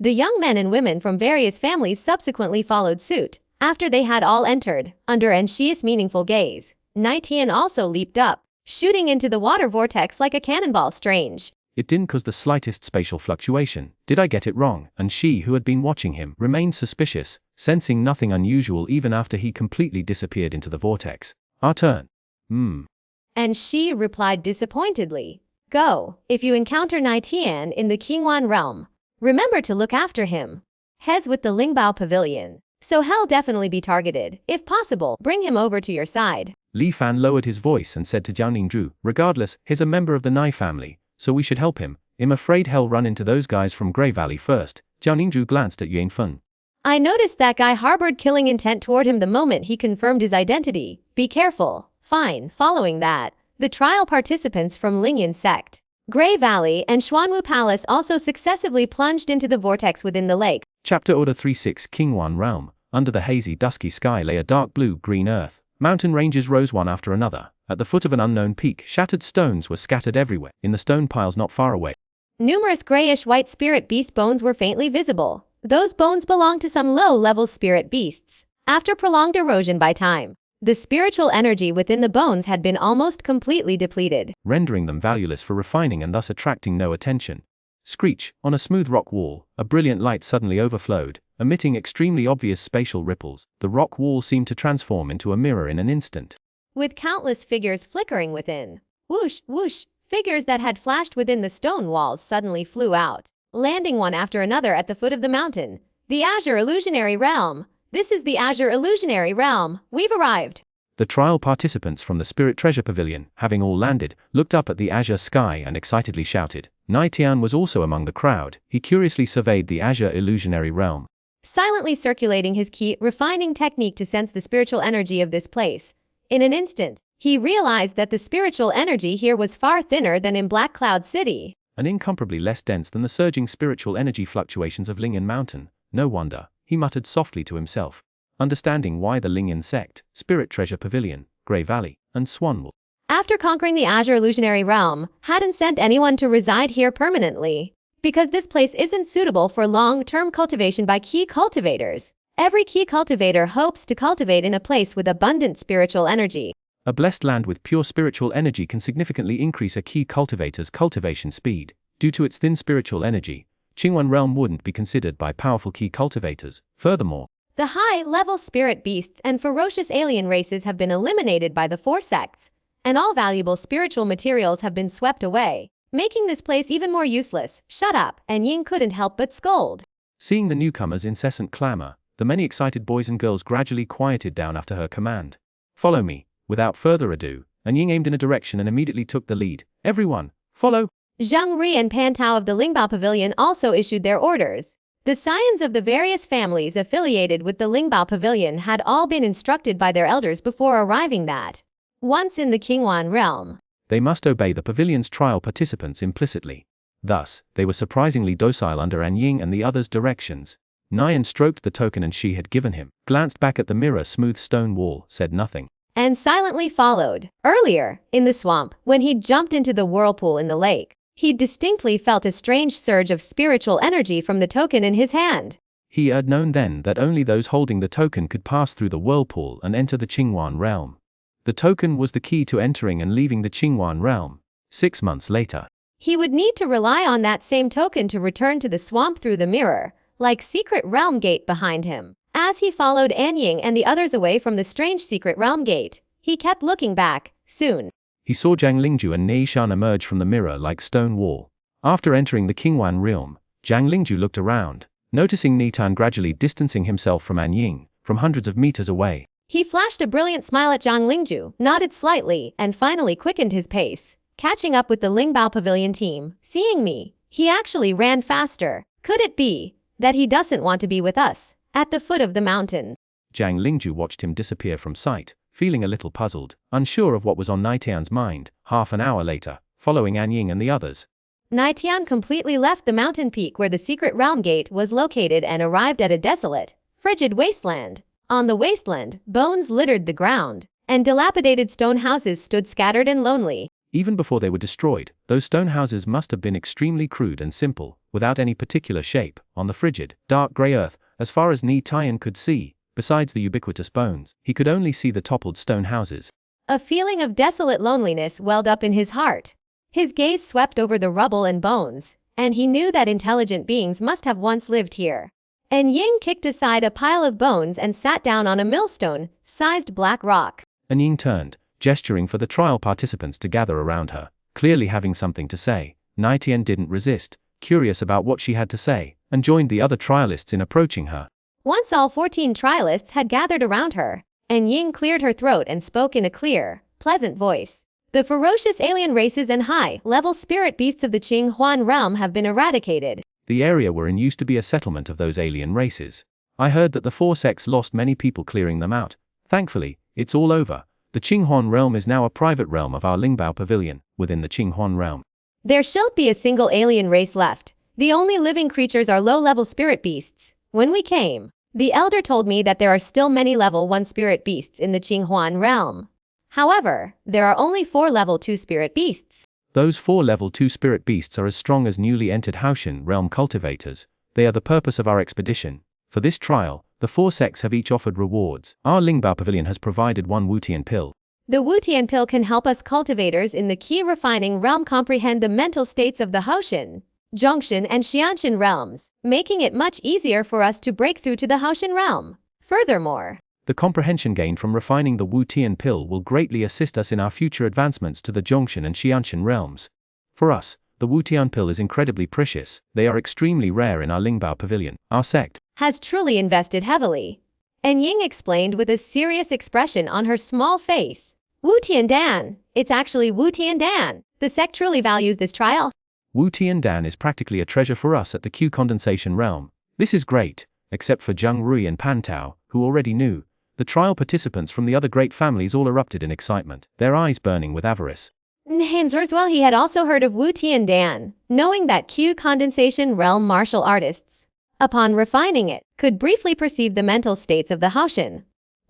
S1: The young men and women from various families subsequently followed suit. After they had all entered, under Anshi's meaningful gaze, Nie Tian also leaped up, shooting into the water vortex like a cannonball. Strange.
S2: It didn't cause the slightest spatial fluctuation. Did I get it wrong? And she, who had been watching him, remained suspicious, sensing nothing unusual even after he completely disappeared into the vortex. Our turn.
S1: And she replied disappointedly. Go, if you encounter Nie Tian in the Qingwan realm, remember to look after him. Heads with the Lingbao Pavilion. So he'll definitely be targeted. If possible, bring him over to your side.
S2: Li Fan lowered his voice and said to Jiao Ningzhu, regardless, he's a member of the Nie family, so we should help him. I'm afraid he'll run into those guys from Grey Valley first. Jiao Ningzhu glanced at Yuan Feng.
S1: I noticed that guy harbored killing intent toward him the moment he confirmed his identity. Be careful. Fine. Following that, the trial participants from Lingyan sect, Grey Valley and Xuanhuan Palace also successively plunged into the vortex within the lake.
S2: Chapter Order 36 Qingwan Realm. Under the hazy, dusky sky lay a dark blue-green earth. Mountain ranges rose one after another. At the foot of an unknown peak, shattered stones were scattered everywhere, in the stone piles not far away.
S1: Numerous grayish-white spirit beast bones were faintly visible. Those bones belonged to some low-level spirit beasts. After prolonged erosion by time, the spiritual energy within the bones had been almost completely depleted,
S2: rendering them valueless for refining and thus attracting no attention. Screech, on a smooth rock wall, a brilliant light suddenly overflowed, emitting extremely obvious spatial ripples. The rock wall seemed to transform into a mirror in an instant,
S1: with countless figures flickering within. Whoosh, whoosh, figures that had flashed within the stone walls suddenly flew out, landing one after another at the foot of the mountain. The Azure Illusionary Realm. This is the Azure Illusionary Realm. We've arrived.
S2: The trial participants from the Spirit Treasure Pavilion, having all landed, looked up at the azure sky and excitedly shouted. Nie Tian was also among the crowd. He curiously surveyed the Azure Illusionary Realm,
S1: silently circulating his key refining technique to sense the spiritual energy of this place. In an instant, he realized that the spiritual energy here was far thinner than in Black Cloud City,
S2: and incomparably less dense than the surging spiritual energy fluctuations of Lingyan Mountain. No wonder, he muttered softly to himself, understanding why the Lingyan sect, Spirit Treasure Pavilion, Grey Valley, and Xuanhuan,
S1: after conquering the Azure Illusionary Realm, hadn't sent anyone to reside here permanently. because this place isn't suitable for long-term cultivation by key cultivators. Every key cultivator hopes to cultivate in a place with abundant spiritual energy.
S2: A blessed land with pure spiritual energy can significantly increase a key cultivator's cultivation speed. Due to its thin spiritual energy, Xuanhuan realm wouldn't be considered by powerful key cultivators. Furthermore,
S1: the high-level spirit beasts and ferocious alien races have been eliminated by the 4 sects, and all valuable spiritual materials have been swept away, making this place even more useless. Shut up, and Ying couldn't help but scold.
S2: Seeing the newcomer's incessant clamor, the many excited boys and girls gradually quieted down after her command. Follow me. Without further ado, and Ying aimed in a direction and immediately took the lead. Everyone, follow!
S1: Zhang Ri and Pan Tao of the Lingbao Pavilion also issued their orders. The scions of the various families affiliated with the Lingbao Pavilion had all been instructed by their elders before arriving that, once in the Xuanhuan realm,
S2: they must obey the pavilion's trial participants implicitly. Thus, they were surprisingly docile under An Ying and the others' directions. Nie Tian stroked the token and she had given him, glanced back at the mirror-smooth stone wall, said nothing,
S1: and silently followed. Earlier, in the swamp, when he jumped into the whirlpool in the lake, he distinctly felt a strange surge of spiritual energy from the token in his hand.
S2: He had known then that only those holding the token could pass through the whirlpool and enter the Xuanhuan realm. The token was the key to entering and leaving the Xuanhuan realm. 6 months later,
S1: he would need to rely on that same token to return to the swamp through the mirror, like secret realm gate behind him. As he followed An Ying and the others away from the strange secret realm gate, he kept looking back. Soon,
S2: he saw Zhang Lingju and Nie Tian emerge from the mirror-like stone wall. After entering the Xuanhuan realm, Zhang Lingju looked around, noticing Nie Tian gradually distancing himself from An Ying, from hundreds of meters away.
S1: He flashed a brilliant smile at Zhang Lingju, nodded slightly, and finally quickened his pace, catching up with the Lingbao Pavilion team. Seeing me, he actually ran faster. Could it be that he doesn't want to be with us, at the foot of the mountain?
S2: Zhang Lingju watched him disappear from sight, feeling a little puzzled, unsure of what was on Nie Tian's mind. Half an hour later, following An Ying and the others,
S1: Nie Tian completely left the mountain peak where the secret realm gate was located and arrived at a desolate, frigid wasteland. On the wasteland, bones littered the ground, and dilapidated stone houses stood scattered and lonely.
S2: Even before they were destroyed, those stone houses must have been extremely crude and simple, without any particular shape. On the frigid, dark grey earth, as far as Nie Tian could see, besides the ubiquitous bones, he could only see the toppled stone houses.
S1: A feeling of desolate loneliness welled up in his heart. His gaze swept over the rubble and bones, and he knew that intelligent beings must have once lived here. An Ying kicked aside a pile of bones and sat down on a millstone-sized black rock.
S2: An Ying turned, gesturing for the trial participants to gather around her, clearly having something to say. Nie Tian didn't resist, curious about what she had to say, and joined the other trialists in approaching her.
S1: Once all 14 trialists had gathered around her, An Ying cleared her throat and spoke in a clear, pleasant voice. The ferocious alien races and high-level spirit beasts of the Xuanhuan realm have been eradicated.
S2: The area we're in used to be a settlement of those alien races. I heard that the 4 sects lost many people clearing them out. Thankfully, it's all over. The Xuanhuan realm is now a private realm of our Lingbao Pavilion, within the Xuanhuan realm.
S1: There shall be a single alien race left. The only living creatures are low-level spirit beasts. When we came, the elder told me that there are still many level 1 spirit beasts in the Xuanhuan realm. However, there are only 4 level 2 spirit beasts.
S2: Those 4 level 2 spirit beasts are as strong as newly entered Xuanhuan realm cultivators. They are the purpose of our expedition. For this trial, the 4 sects have each offered rewards. Our Lingbao Pavilion has provided 1 Wu Tian pill.
S1: The Wu Tian pill can help us cultivators in the key refining realm comprehend the mental states of the Haoshan, Zhongshan and Xianshan realms, making it much easier for us to break through to the Haoshan realm. Furthermore,
S2: the comprehension gained from refining the Wu Tian pill will greatly assist us in our future advancements to the Zhongshan and Xianshan realms. For us, the Wu Tian pill is incredibly precious. They are extremely rare in our Lingbao Pavilion. Our sect
S1: has truly invested heavily. An Ying explained with a serious expression on her small face. Wu Tian Dan, it's actually Wu Tian Dan. The sect truly values this trial.
S2: Wu Tian Dan is practically a treasure for us at the Q condensation realm. This is great, except for Zhang Rui and Pan Tao, who already knew. The trial participants from the other great families all erupted in excitement, their eyes burning with avarice.
S1: Well, he had also heard of Wu Tian Dan, knowing that Q condensation realm martial artists, upon refining it, could briefly perceive the mental states of the Haoshan,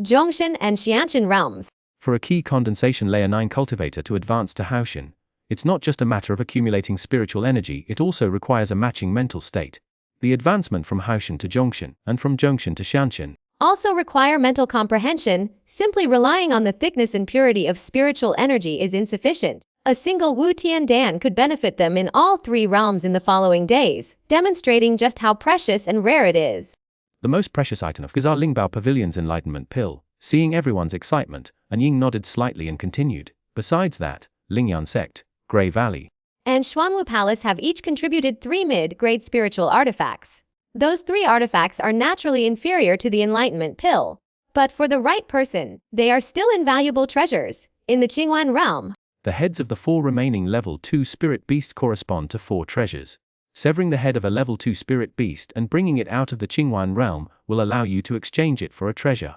S1: Zhongshan and Xianshan realms.
S2: For a key condensation layer 9 cultivator to advance to Haoshan, It's not just a matter of accumulating spiritual energy, it also requires a matching mental state. The advancement from Haoshan to Zhongshan, and from Zhongshan to Xianshan,
S1: also require mental comprehension. Simply relying on the thickness and purity of spiritual energy is insufficient. A single Wu Tian Dan could benefit them in all three realms in the following days, demonstrating just how precious and rare it is.
S2: The most precious item of is our Lingbao Pavilion's enlightenment pill. Seeing everyone's excitement, An Ying nodded slightly and continued. Besides that, Lingyan Sect, Grey Valley,
S1: and Xuanhuan Palace have each contributed 3 mid-grade spiritual artifacts. Those 3 artifacts are naturally inferior to the enlightenment pill, but for the right person, they are still invaluable treasures. In the Qinghuan realm,
S2: the heads of the 4 remaining level 2 spirit beasts correspond to 4 treasures. Severing the head of a level 2 spirit beast and bringing it out of the Qinghuan realm will allow you to exchange it for a treasure.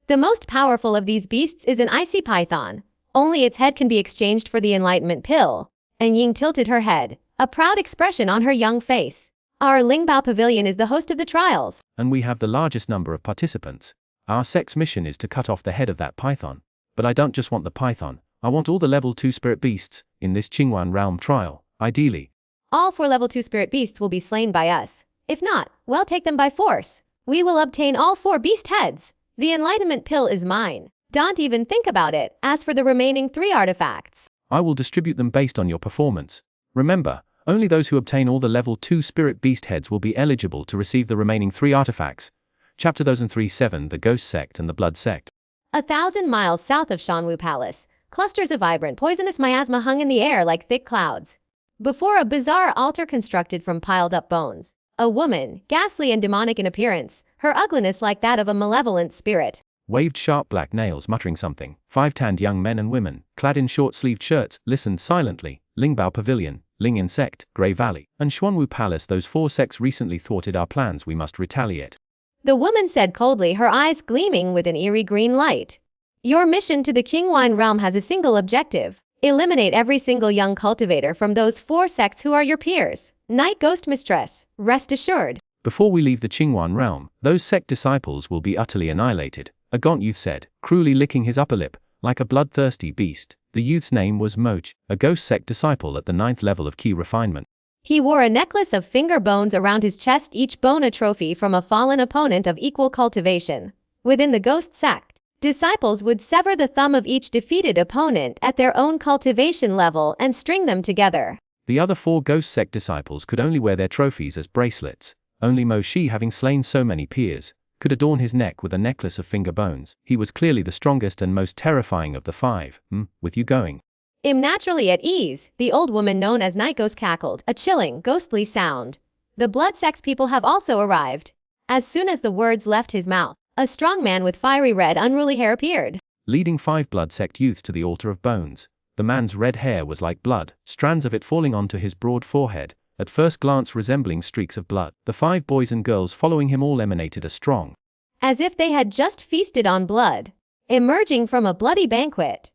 S1: The most powerful of these beasts is an icy python. Only its head can be exchanged for the enlightenment pill. And Ying tilted her head, a proud expression on her young face. Our Lingbao Pavilion is the host of the trials.
S2: And we have the largest number of participants. Our sect's mission is to cut off the head of that python. But I don't just want the python, I want all the level 2 spirit beasts in this Qinghuan realm trial, ideally.
S1: All 4 level 2 spirit beasts will be slain by us. If not, we'll take them by force. We will obtain all 4 beast heads. The enlightenment pill is mine. Don't even think about it. As for the remaining 3 artifacts,
S2: I will distribute them based on your performance. Remember, only those who obtain all the level 2 spirit beast heads will be eligible to receive the remaining 3 artifacts. Chapter 1037, the Ghost Sect and the Blood Sect.
S1: 1,000 miles south of Xuanhuan Palace, clusters of vibrant poisonous miasma hung in the air like thick clouds. Before a bizarre altar constructed from piled up bones, a woman, ghastly and demonic in appearance, her ugliness like that of a malevolent spirit,
S2: waved sharp black nails muttering something. 5 tanned young men and women, clad in short-sleeved shirts, listened silently. Lingbao Pavilion, Lingyan Sect, Grey Valley, and Xuanhuan Palace. Those 4 sects recently thwarted our plans, we must retaliate.
S1: The woman said coldly, her eyes gleaming with an eerie green light. Your mission to the Qinghuan realm has a single objective. Eliminate every single young cultivator from those 4 sects who are your peers. Night Ghost Mistress, rest assured.
S2: Before we leave the Qinghuan realm, those sect disciples will be utterly annihilated, a gaunt youth said, cruelly licking his upper lip, like a bloodthirsty beast. The youth's name was Moj, a ghost sect disciple at the 9th level of key refinement.
S1: He wore a necklace of finger bones around his chest, each bone a trophy from a fallen opponent of equal cultivation. Within the ghost sect, disciples would sever the thumb of each defeated opponent at their own cultivation level and string them together.
S2: The other 4 ghost sect disciples could only wear their trophies as bracelets. Only Moshi, having slain so many peers, could adorn his neck with a necklace of finger bones. He was clearly the strongest and most terrifying of the 5. With you going.
S1: Naturally at ease, the old woman known as Night Ghost cackled, a chilling, ghostly sound. The blood sex people have also arrived. As soon as the words left his mouth, a strong man with fiery red unruly hair appeared,
S2: leading 5 blood sect youths to the altar of bones. The man's red hair was like blood, strands of it falling onto his broad forehead, at first glance resembling streaks of blood. The 5 boys and girls following him all emanated a strong,
S1: as if they had just feasted on blood, emerging from a bloody banquet.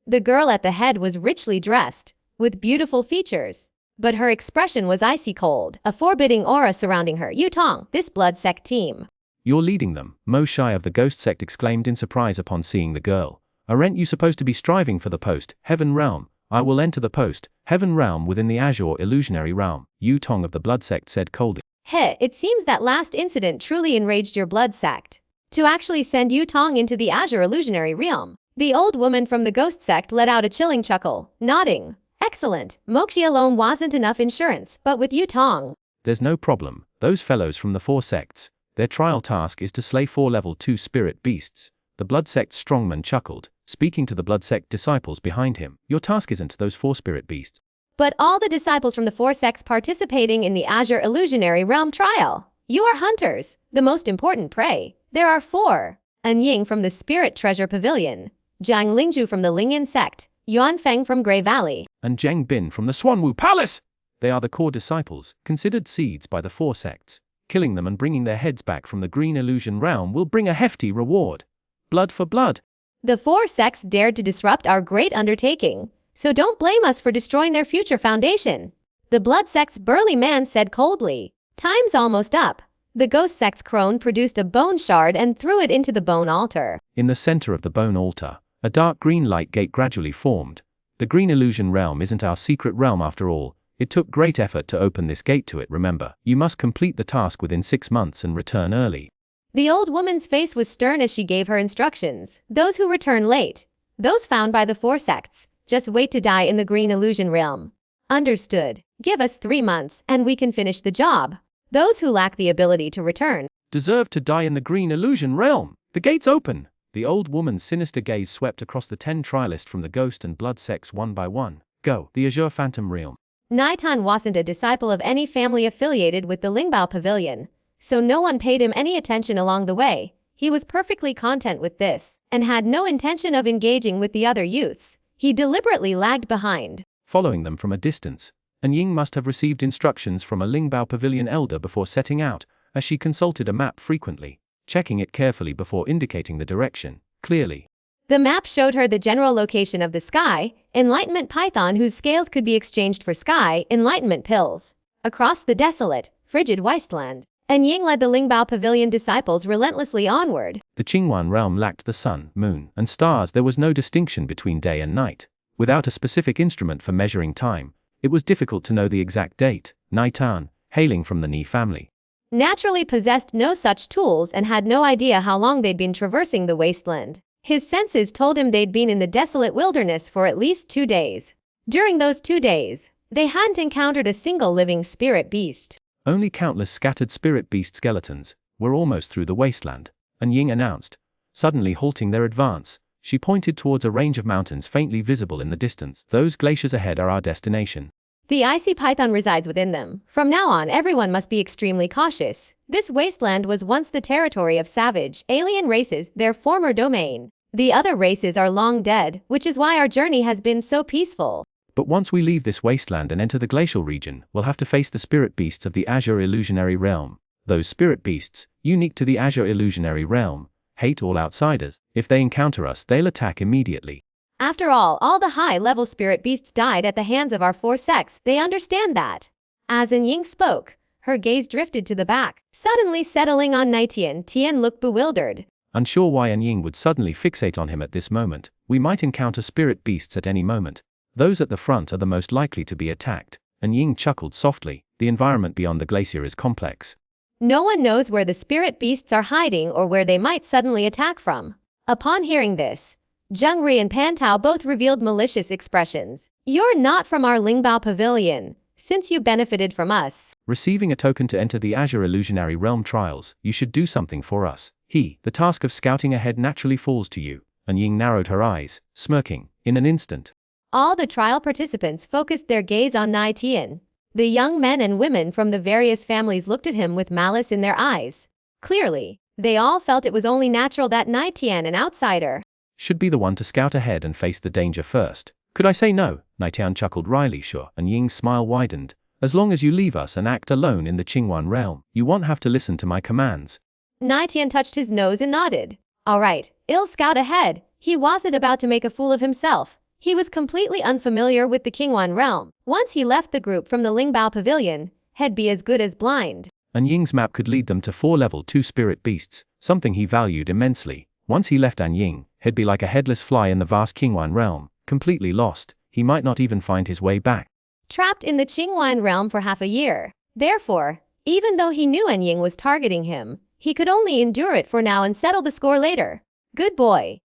S1: The girl at the head was richly dressed, with beautiful features, but her expression was icy cold, a forbidding aura surrounding her. Yu Tong, this blood sect team.
S2: You're leading them, Mo Shai of the ghost sect exclaimed in surprise upon seeing the girl. Aren't you supposed to be striving for the post, Heaven Realm? I will enter the post, Heaven Realm within the Azure Illusionary Realm, Yu Tong of the blood sect said coldly.
S1: It seems that last incident truly enraged your blood sect. To actually send Yu Tong into the Azure Illusionary Realm. The old woman from the ghost sect let out a chilling chuckle, nodding. Excellent, Moxie alone wasn't enough insurance, but with Yu Tong.
S2: There's no problem, those fellows from the 4 sects, their trial task is to slay 4 level 2 spirit beasts. The blood sect strongman chuckled, speaking to the blood sect disciples behind him. Your task isn't those 4 spirit beasts,
S1: but all the disciples from the 4 sects participating in the Azure Illusionary Realm trial. You are hunters, the most important prey. There are 4. An Ying from the Spirit Treasure Pavilion, Zhang Lingju from the Lingyan Sect, Yuan Feng from Grey Valley,
S2: and Zheng Bin from the Xuanhuan Palace. They are the core disciples, considered seeds by the 4 sects. Killing them and bringing their heads back from the Green Illusion Realm will bring a hefty reward. Blood for blood.
S1: The 4 sects dared to disrupt our great undertaking, so don't blame us for destroying their future foundation. The blood sect's burly man said coldly. Time's almost up. The ghost sect's crone produced a bone shard and threw it into the bone altar.
S2: In the center of the bone altar, a dark green light gate gradually formed. The green illusion realm isn't our secret realm after all. It took great effort to open this gate to it, remember. You must complete the task within 6 months and return early.
S1: The old woman's face was stern as she gave her instructions. Those who return late, those found by the 4 sects, just wait to die in the green illusion realm. Understood. Give us 3 months and we can finish the job. Those who lack the ability to return
S2: deserve to die in the green illusion realm. The gate's open. The old woman's sinister gaze swept across the 10 trialists from the ghost and blood sects one by one. Go. The azure phantom realm.
S1: Nie Tian wasn't a disciple of any family affiliated with the Lingbao Pavilion, so no one paid him any attention along the way. He was perfectly content with this, and had no intention of engaging with the other youths. He deliberately lagged behind,
S2: following them from a distance. And Ying must have received instructions from a Lingbao Pavilion elder before setting out, as she consulted a map frequently, checking it carefully before indicating the direction clearly.
S1: The map showed her the general location of the sky enlightenment python whose scales could be exchanged for sky enlightenment pills. Across the desolate, frigid wasteland, and Ying led the Lingbao Pavilion disciples relentlessly onward.
S2: The Xuanhuan realm lacked the sun, moon, and stars. There was no distinction between day and night. Without a specific instrument for measuring time, it was difficult to know the exact date. Nie Tian, hailing from the Nie family,
S1: naturally possessed no such tools and had no idea how long they'd been traversing the wasteland. His senses told him they'd been in the desolate wilderness for at least 2 days. During those 2 days, they hadn't encountered a single living spirit beast.
S2: Only countless scattered spirit beast skeletons. We're almost through the wasteland, and Ying announced, suddenly halting their advance. She pointed towards a range of mountains faintly visible in the distance. Those glaciers ahead are our destination.
S1: The icy python resides within them. From now on, everyone must be extremely cautious. This wasteland was once the territory of savage, alien races, their former domain. The other races are long dead, which is why our journey has been so peaceful.
S2: But once we leave this wasteland and enter the glacial region, we'll have to face the spirit beasts of the azure illusionary realm. Those spirit beasts, unique to the azure illusionary realm, hate all outsiders. If they encounter us, they'll attack immediately.
S1: After all the high-level spirit beasts died at the hands of our 4 sects. They understand that. As Ying spoke, her gaze drifted to the back, suddenly settling on Nie Tian. Tian looked bewildered.
S2: Unsure why Ying would suddenly fixate on him at this moment. We might encounter spirit beasts at any moment. Those at the front are the most likely to be attacked. And Ying chuckled softly. The environment beyond the glacier is complex.
S1: No one knows where the spirit beasts are hiding or where they might suddenly attack from. Upon hearing this, Zhengri and Pantao both revealed malicious expressions. You're not from our Lingbao Pavilion, since you benefited from us
S2: receiving a token to enter the azure illusionary realm trials. You should do something for us. The task of scouting ahead naturally falls to you. And Ying narrowed her eyes, smirking. In an instant,
S1: all the trial participants focused their gaze on Nie Tian. The young men and women from the various families looked at him with malice in their eyes. Clearly, they all felt it was only natural that Nie Tian, an outsider,
S2: should be the one to scout ahead and face the danger first. Could I say no? Nie Tian chuckled wryly. Sure. And Ying's smile widened. As long as you leave us and act alone in the Xuanhuan realm, you won't have to listen to my commands.
S1: Nie Tian touched his nose and nodded. All right, I'll scout ahead. He wasn't about to make a fool of himself. He was completely unfamiliar with the Xuanhuan realm. Once he left the group from the Lingbao Pavilion, he'd be as good as blind.
S2: And Ying's map could lead them to 4 level 2 spirit beasts, something he valued immensely. Once he left Ying, he'd be like a headless fly in the vast Xuanhuan realm, completely lost. He might not even find his way back.
S1: Trapped in the Xuanhuan realm for half a year. Therefore, even though he knew Ying was targeting him, he could only endure it for now and settle the score later. Good boy.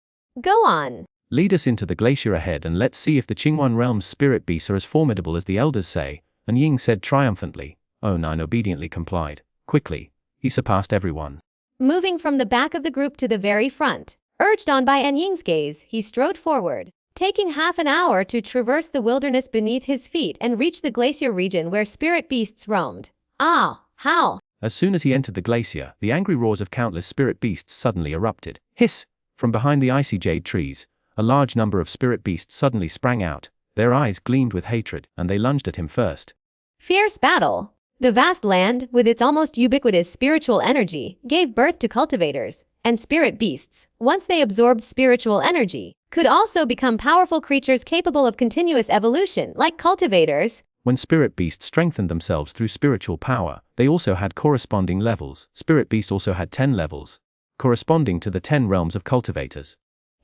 S1: Go on.
S2: Lead us into the glacier ahead and let's see if the Xuanhuan realm's spirit beasts are as formidable as the elders say. And Ying said triumphantly. Nine obediently complied. Quickly, he surpassed everyone.
S1: Moving from the back of the group to the very front, urged on by Ying's gaze, he strode forward, taking half an hour to traverse the wilderness beneath his feet and reach the glacier region where spirit beasts roamed. How?
S2: As soon as he entered the glacier, the angry roars of countless spirit beasts suddenly erupted. Hiss! From behind the icy jade trees, a large number of spirit beasts suddenly sprang out. Their eyes gleamed with hatred, and they lunged at him first.
S1: Fierce battle. The vast land, with its almost ubiquitous spiritual energy, gave birth to cultivators, and spirit beasts, once they absorbed spiritual energy, could also become powerful creatures capable of continuous evolution, like cultivators.
S2: When spirit beasts strengthened themselves through spiritual power, they also had corresponding levels. Spirit beasts also had 10 levels, corresponding to the 10 realms of cultivators.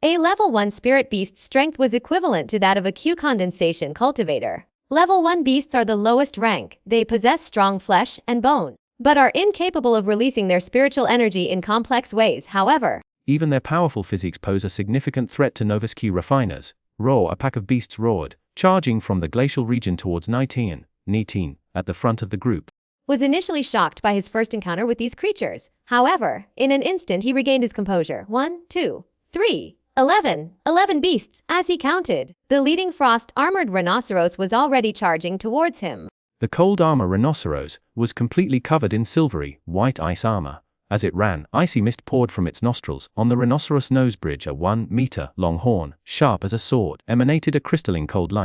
S1: A level 1 spirit beast's strength was equivalent to that of a Q condensation cultivator. Level 1 beasts are the lowest rank. They possess strong flesh and bone, but are incapable of releasing their spiritual energy in complex ways. However,
S2: even their powerful physiques pose a significant threat to novice Q refiners. Roar! A pack of beasts roared, charging from the glacial region towards Nie Tian, at the front of the group.
S1: Was initially shocked by his first encounter with these creatures. However, in an instant he regained his composure. 1, 2, 3, 11 beasts. As he counted, the leading frost-armored rhinoceros was already charging towards him.
S2: The cold armor rhinoceros was completely covered in silvery, white ice armor. As it ran, icy mist poured from its nostrils. On the rhinoceros nose bridge, a 1-meter long horn, sharp as a sword, emanated a crystalline cold light.